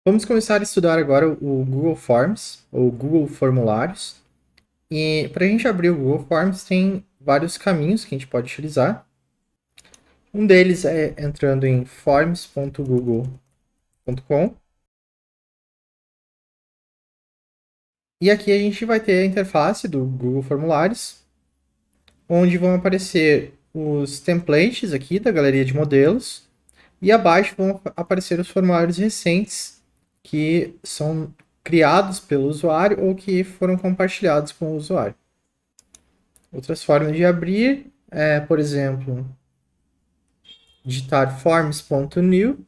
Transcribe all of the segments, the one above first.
Vamos começar a estudar agora o Google Forms, ou Google Formulários. E para a gente abrir o Google Forms, tem vários caminhos que a gente pode utilizar. Um deles é entrando em forms.google.com. E aqui a gente vai ter a interface do Google Formulários, onde vão aparecer os templates aqui da galeria de modelos. E abaixo vão aparecer os formulários recentes que são criados pelo usuário ou que foram compartilhados com o usuário. Outras formas de abrir é, por exemplo, digitar forms.new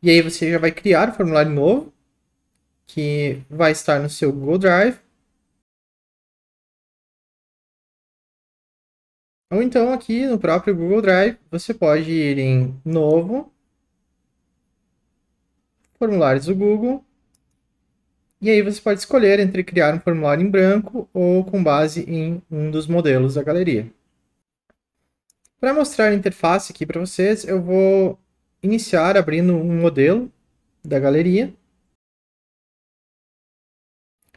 e aí você já vai criar um formulário novo que vai estar no seu Google Drive. Ou então aqui no próprio Google Drive você pode ir em Novo, Formulários do Google, e aí você pode escolher entre criar um formulário em branco ou com base em um dos modelos da galeria. Para mostrar a interface aqui para vocês, eu vou iniciar abrindo um modelo da galeria.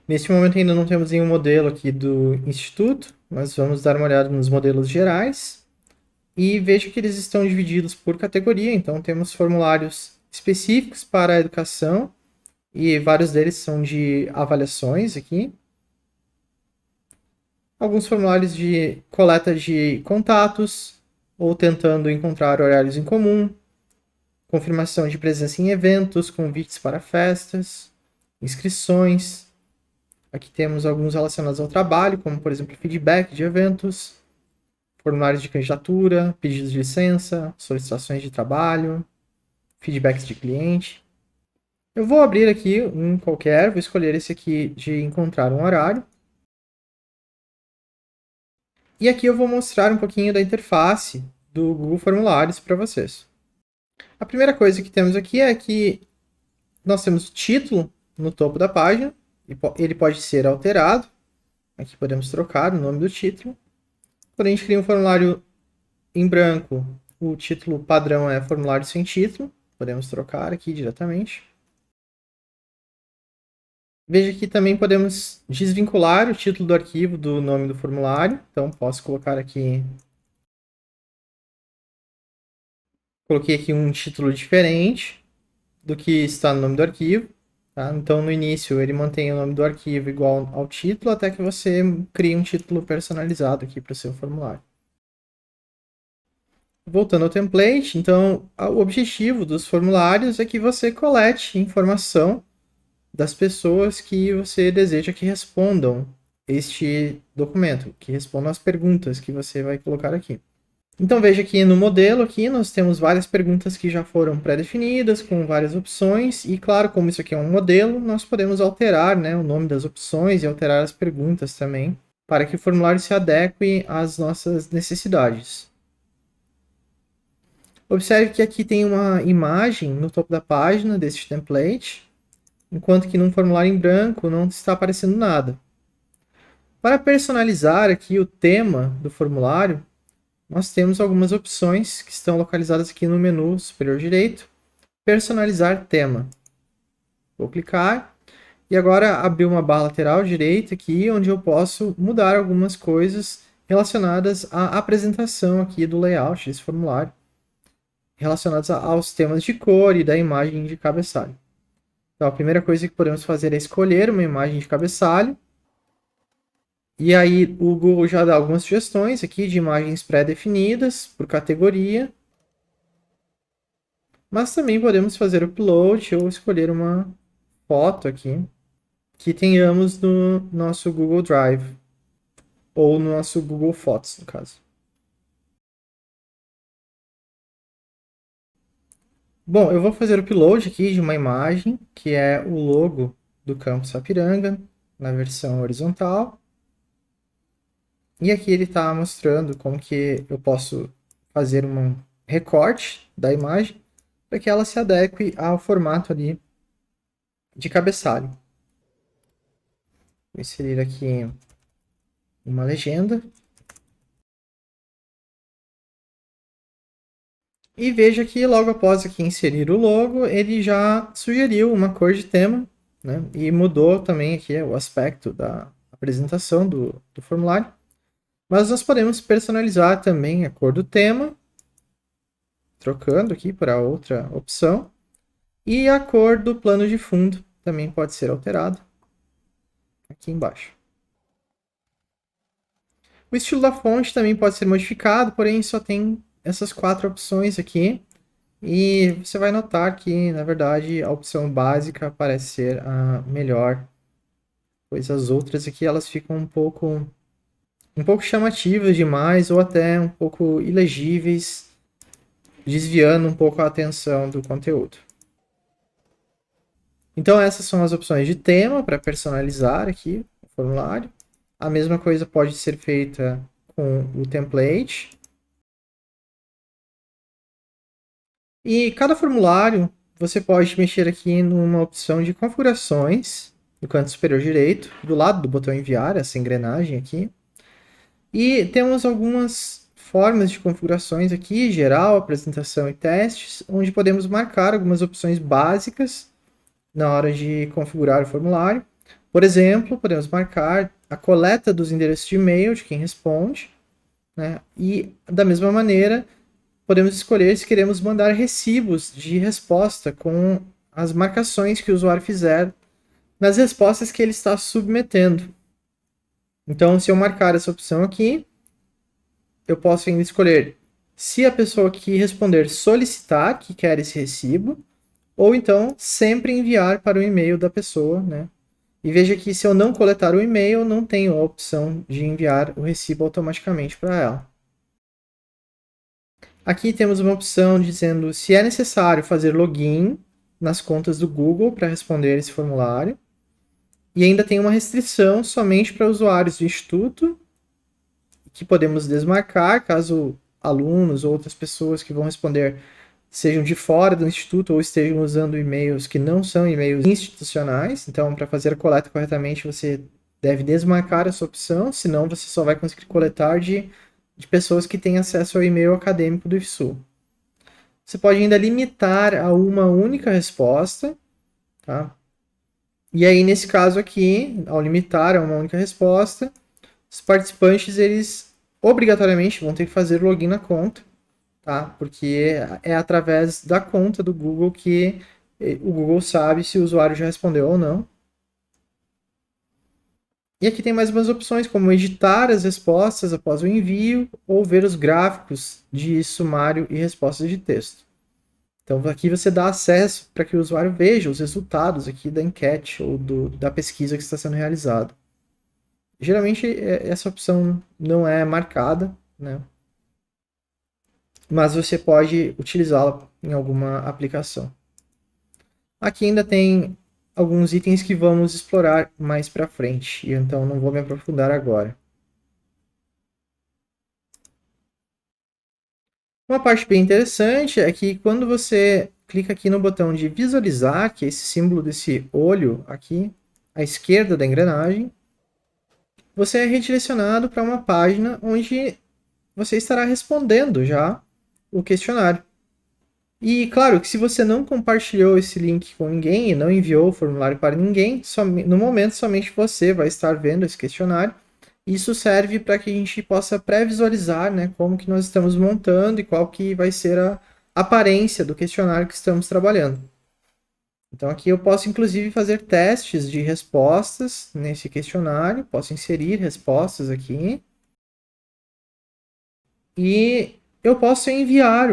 Neste momento ainda não temos nenhum modelo aqui do Instituto, mas vamos dar uma olhada nos modelos gerais. E vejo que eles estão divididos por categoria, então temos formulários específicos para a educação, e vários deles são de avaliações aqui. Alguns formulários de coleta de contatos, ou tentando encontrar horários em comum, confirmação de presença em eventos, convites para festas, inscrições. Aqui temos alguns relacionados ao trabalho, como por exemplo feedback de eventos, formulários de candidatura, pedidos de licença, solicitações de trabalho, feedbacks de cliente. Eu vou abrir aqui um qualquer, vou escolher esse aqui de encontrar um horário. E aqui eu vou mostrar um pouquinho da interface do Google Formulários para vocês. A primeira coisa que temos aqui é que nós temos o título no topo da página, ele pode ser alterado. Aqui podemos trocar o nome do título. Quando a gente cria um formulário em branco, o título padrão é formulário sem título. Podemos trocar aqui diretamente. Veja que também podemos desvincular o título do arquivo do nome do formulário. Então, posso colocar aqui... Coloquei aqui um título diferente do que está no nome do arquivo. Tá? Então, no início, ele mantém o nome do arquivo igual ao título, até que você crie um título personalizado aqui para o seu formulário. Voltando ao template, então, o objetivo dos formulários é que você colete informação das pessoas que você deseja que respondam este documento, que respondam as perguntas que você vai colocar aqui. Então veja que no modelo aqui nós temos várias perguntas que já foram pré-definidas, com várias opções, e claro, como isso aqui é um modelo, nós podemos alterar, né, o nome das opções e alterar as perguntas também, para que o formulário se adeque às nossas necessidades. Observe que aqui tem uma imagem no topo da página deste template, enquanto que num formulário em branco não está aparecendo nada. Para personalizar aqui o tema do formulário, nós temos algumas opções que estão localizadas aqui no menu superior direito. Personalizar tema. Vou clicar e agora abrir uma barra lateral direita aqui, onde eu posso mudar algumas coisas relacionadas à apresentação aqui do layout desse formulário, relacionados aos temas de cor e da imagem de cabeçalho. Então, a primeira coisa que podemos fazer é escolher uma imagem de cabeçalho. E aí o Google já dá algumas sugestões aqui de imagens pré-definidas por categoria. Mas também podemos fazer upload ou escolher uma foto aqui que tenhamos no nosso Google Drive ou no nosso Google Fotos, no caso. Bom, eu vou fazer o upload aqui de uma imagem que é o logo do Campus Sapiranga na versão horizontal. E aqui ele está mostrando como que eu posso fazer um recorte da imagem para que ela se adeque ao formato ali de cabeçalho. Vou inserir aqui uma legenda. E veja que logo após aqui inserir o logo, ele já sugeriu uma cor de tema, né? E mudou também aqui o aspecto da apresentação do formulário. Mas nós podemos personalizar também a cor do tema, trocando aqui para outra opção. E a cor do plano de fundo também pode ser alterado aqui embaixo. O estilo da fonte também pode ser modificado, porém só tem essas 4 opções aqui. E você vai notar que, na verdade, a opção básica parece ser a melhor, pois as outras aqui elas ficam um pouco chamativas demais ou até um pouco ilegíveis, desviando um pouco a atenção do conteúdo. Então essas são as opções de tema para personalizar aqui o formulário. A mesma coisa pode ser feita com o template. E cada formulário você pode mexer aqui numa opção de configurações no canto superior direito, do lado do botão enviar, essa engrenagem aqui. E temos algumas formas de configurações aqui, geral, apresentação e testes, onde podemos marcar algumas opções básicas na hora de configurar o formulário. Por exemplo, podemos marcar a coleta dos endereços de e-mail de quem responde, né? E da mesma maneira, podemos escolher se queremos mandar recibos de resposta com as marcações que o usuário fizer nas respostas que ele está submetendo. Então, se eu marcar essa opção aqui, eu posso ainda escolher se a pessoa que responder solicitar que quer esse recibo, ou então sempre enviar para o e-mail da pessoa, né? E veja que se eu não coletar o e-mail, não tenho a opção de enviar o recibo automaticamente para ela. Aqui temos uma opção dizendo se é necessário fazer login nas contas do Google para responder esse formulário. E ainda tem uma restrição somente para usuários do Instituto, que podemos desmarcar caso alunos ou outras pessoas que vão responder sejam de fora do Instituto ou estejam usando e-mails que não são e-mails institucionais. Então, para fazer a coleta corretamente, você deve desmarcar essa opção, senão você só vai conseguir coletar de pessoas que têm acesso ao e-mail acadêmico do IFSU. Você pode ainda limitar a uma única resposta, tá? E aí, nesse caso aqui, ao limitar a uma única resposta, os participantes, eles obrigatoriamente vão ter que fazer login na conta, tá? Porque é através da conta do Google que o Google sabe se o usuário já respondeu ou não. E aqui tem mais umas opções, como editar as respostas após o envio ou ver os gráficos de sumário e respostas de texto. Então aqui você dá acesso para que o usuário veja os resultados aqui da enquete ou da pesquisa que está sendo realizada. Geralmente essa opção não é marcada, né? Mas você pode utilizá-la em alguma aplicação. Aqui ainda tem alguns itens que vamos explorar mais para frente, e então não vou me aprofundar agora. Uma parte bem interessante é que quando você clica aqui no botão de visualizar, que é esse símbolo desse olho aqui, à esquerda da engrenagem, você é redirecionado para uma página onde você estará respondendo já o questionário. E claro que se você não compartilhou esse link com ninguém e não enviou o formulário para ninguém, no momento somente você vai estar vendo esse questionário. Isso serve para que a gente possa pré-visualizar, né, como que nós estamos montando e qual que vai ser a aparência do questionário que estamos trabalhando. Então aqui eu posso inclusive fazer testes de respostas nesse questionário, posso inserir respostas aqui. E eu posso enviar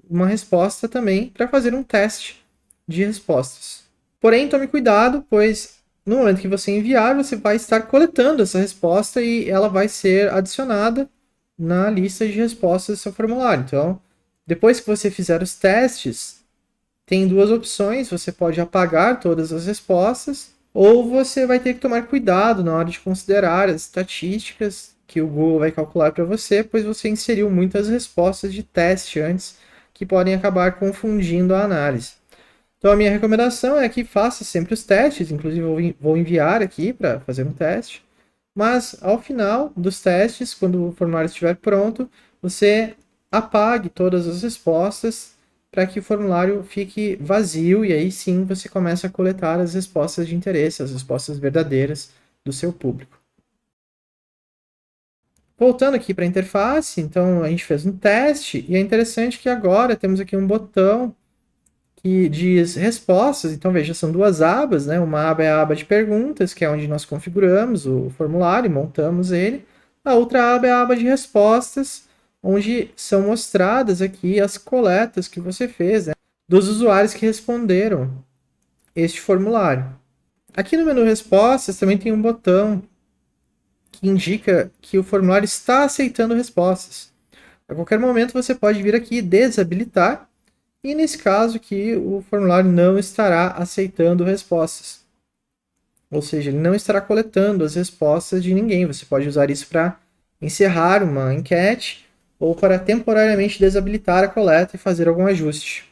uma resposta também para fazer um teste de respostas. Porém, tome cuidado, pois no momento que você enviar, você vai estar coletando essa resposta e ela vai ser adicionada na lista de respostas do seu formulário. Então, depois que você fizer os testes, tem duas opções: você pode apagar todas as respostas, ou você vai ter que tomar cuidado na hora de considerar as estatísticas que o Google vai calcular para você, pois você inseriu muitas respostas de teste antes que podem acabar confundindo a análise. Então a minha recomendação é que faça sempre os testes, inclusive eu vou enviar aqui para fazer um teste, mas ao final dos testes, quando o formulário estiver pronto, você apague todas as respostas para que o formulário fique vazio e aí sim você começa a coletar as respostas de interesse, as respostas verdadeiras do seu público. Voltando aqui para a interface, então a gente fez um teste e é interessante que agora temos aqui um botão que diz respostas. Então veja, são duas abas, né? Uma aba é a aba de perguntas, que é onde nós configuramos o formulário, montamos ele. A outra aba é a aba de respostas, onde são mostradas aqui as coletas que você fez, né, dos usuários que responderam este formulário. Aqui no menu respostas também tem um botão que indica que o formulário está aceitando respostas. A qualquer momento você pode vir aqui e desabilitar, e nesse caso aqui o formulário não estará aceitando respostas. Ou seja, ele não estará coletando as respostas de ninguém. Você pode usar isso para encerrar uma enquete ou para temporariamente desabilitar a coleta e fazer algum ajuste.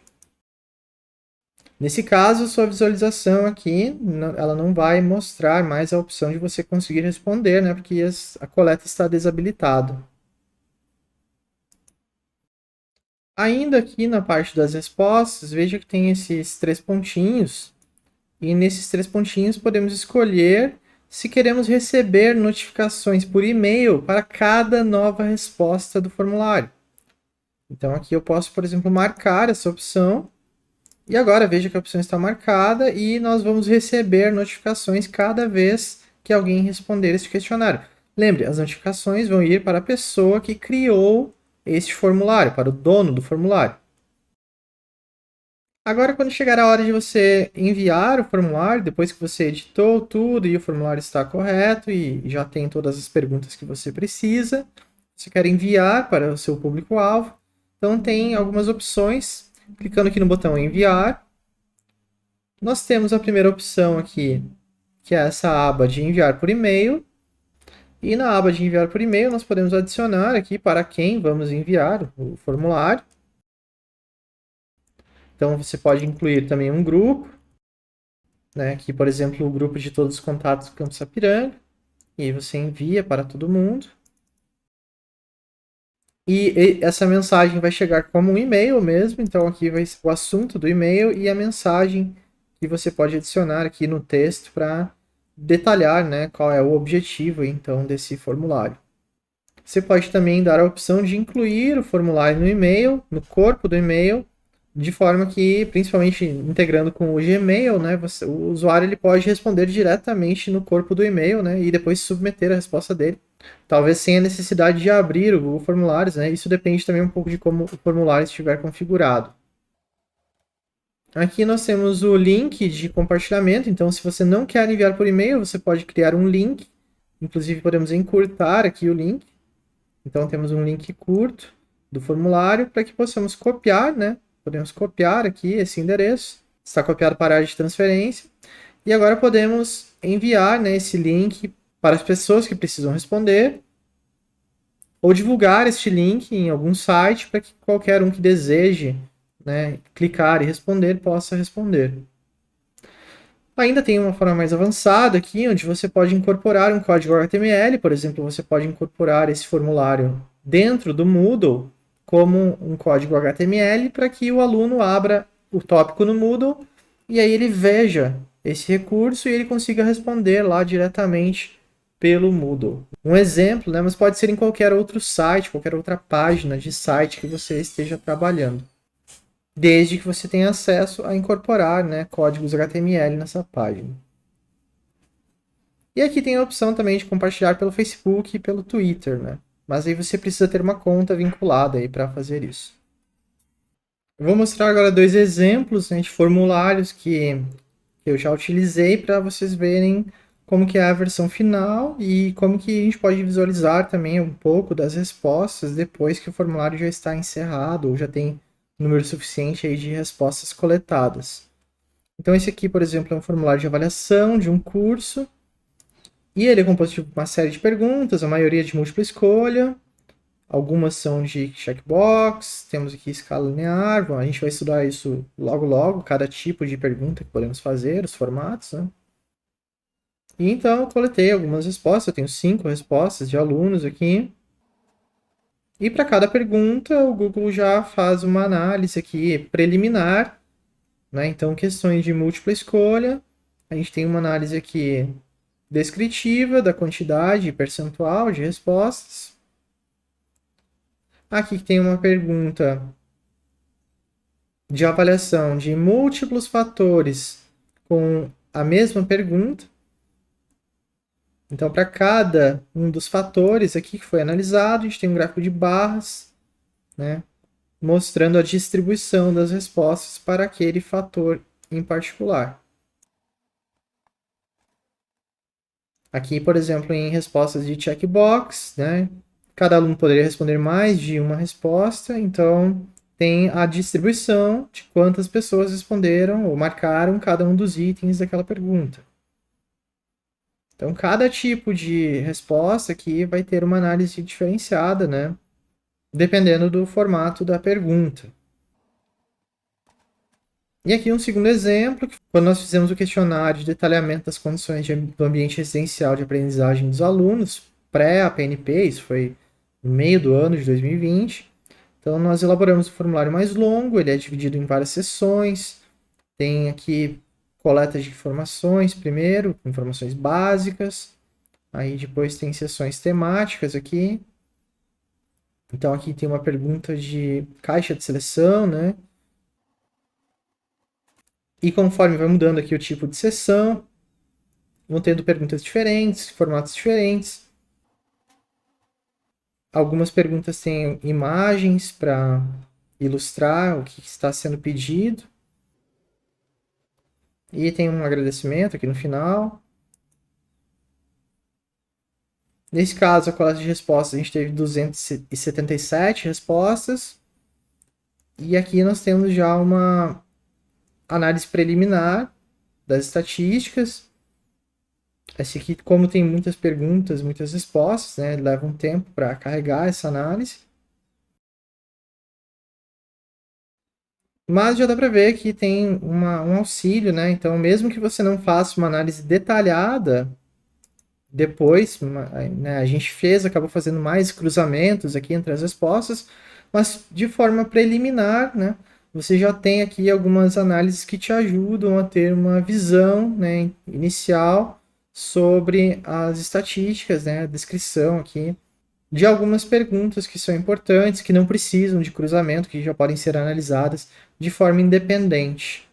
Nesse caso, sua visualização aqui, ela não vai mostrar mais a opção de você conseguir responder, né, porque a coleta está desabilitada. Ainda aqui na parte das respostas, veja que tem esses três pontinhos, e nesses três pontinhos podemos escolher se queremos receber notificações por e-mail para cada nova resposta do formulário. Então aqui eu posso, por exemplo, marcar essa opção. E agora veja que a opção está marcada e nós vamos receber notificações cada vez que alguém responder esse questionário. Lembre, as notificações vão ir para a pessoa que criou este formulário, para o dono do formulário. Agora, quando chegar a hora de você enviar o formulário, depois que você editou tudo e o formulário está correto e já tem todas as perguntas que você precisa, você quer enviar para o seu público-alvo, então tem algumas opções. Clicando aqui no botão enviar, nós temos a primeira opção aqui, que é essa aba de enviar por e-mail. E na aba de enviar por e-mail, nós podemos adicionar aqui para quem vamos enviar o formulário. Então, você pode incluir também um grupo, né? Aqui, por exemplo, o grupo de todos os contatos do Campo Sapiranga. E aí você envia para todo mundo. E essa mensagem vai chegar como um e-mail mesmo. Então, aqui vai ser o assunto do e-mail e a mensagem que você pode adicionar aqui no texto para detalhar, né, qual é o objetivo então desse formulário. Você pode também dar a opção de incluir o formulário no e-mail, no corpo do e-mail, de forma que, principalmente integrando com o Gmail, né, o usuário ele pode responder diretamente no corpo do e-mail, né, e depois submeter a resposta dele. Talvez sem a necessidade de abrir o Google Formulários, né? Isso depende também um pouco de como o formulário estiver configurado. Aqui nós temos o link de compartilhamento, então se você não quer enviar por e-mail, você pode criar um link. Inclusive podemos encurtar aqui o link. Então temos um link curto do formulário para que possamos copiar, né? Podemos copiar aqui esse endereço. Está copiado para a área de transferência. E agora podemos enviar, né, esse link para as pessoas que precisam responder ou divulgar este link em algum site para que qualquer um que deseje, né, clicar e responder possa responder. Ainda tem uma forma mais avançada aqui, onde você pode incorporar um código HTML, por exemplo, você pode incorporar esse formulário dentro do Moodle como um código HTML para que o aluno abra o tópico no Moodle e aí ele veja esse recurso e ele consiga responder lá diretamente pelo Moodle. Um exemplo, né, mas pode ser em qualquer outro site, qualquer outra página de site que você esteja trabalhando, desde que você tenha acesso a incorporar, né, códigos HTML nessa página. E aqui tem a opção também de compartilhar pelo Facebook e pelo Twitter, né? Mas aí você precisa ter uma conta vinculada aí para fazer isso. Eu vou mostrar agora dois exemplos, né, de formulários que eu já utilizei para vocês verem como que é a versão final e como que a gente pode visualizar também um pouco das respostas depois que o formulário já está encerrado ou já tem número suficiente aí de respostas coletadas. Então esse aqui, por exemplo, é um formulário de avaliação de um curso e ele é composto de uma série de perguntas, a maioria de múltipla escolha, algumas são de checkbox, temos aqui escala linear, bom, a gente vai estudar isso logo logo, cada tipo de pergunta que podemos fazer, os formatos, né? E então eu coletei algumas respostas, eu tenho 5 respostas de alunos aqui. E para cada pergunta, o Google já faz uma análise aqui preliminar, né? Então, questões de múltipla escolha, a gente tem uma análise aqui descritiva da quantidade percentual de respostas. Aqui tem uma pergunta de avaliação de múltiplos fatores com a mesma pergunta. Então, para cada um dos fatores aqui que foi analisado, a gente tem um gráfico de barras, né, mostrando a distribuição das respostas para aquele fator em particular. Aqui, por exemplo, em respostas de checkbox, né, cada aluno poderia responder mais de uma resposta, então tem a distribuição de quantas pessoas responderam ou marcaram cada um dos itens daquela pergunta. Então, cada tipo de resposta aqui vai ter uma análise diferenciada, né? Dependendo do formato da pergunta. E aqui um segundo exemplo, quando nós fizemos o questionário de detalhamento das condições do ambiente residencial de aprendizagem dos alunos, pré-APNP, isso foi no meio do ano de 2020. Então, nós elaboramos um formulário mais longo, ele é dividido em várias seções, tem aqui coleta de informações primeiro, informações básicas, aí depois tem seções temáticas aqui. Então aqui tem uma pergunta de caixa de seleção, né? E conforme vai mudando aqui o tipo de sessão, vão tendo perguntas diferentes, formatos diferentes. Algumas perguntas têm imagens para ilustrar o que está sendo pedido. E tem um agradecimento aqui no final. Nesse caso, a coleta de respostas, a gente teve 277 respostas. E aqui nós temos já uma análise preliminar das estatísticas. Esse aqui, como tem muitas perguntas, muitas respostas, né, leva um tempo para carregar essa análise. Mas já dá para ver que tem um auxílio, né? Então, mesmo que você não faça uma análise detalhada, depois, né, a gente acabou fazendo mais cruzamentos aqui entre as respostas, mas de forma preliminar, né? Você já tem aqui algumas análises que te ajudam a ter uma visão, né, inicial sobre as estatísticas, né, a descrição aqui de algumas perguntas que são importantes, que não precisam de cruzamento, que já podem ser analisadas de forma independente.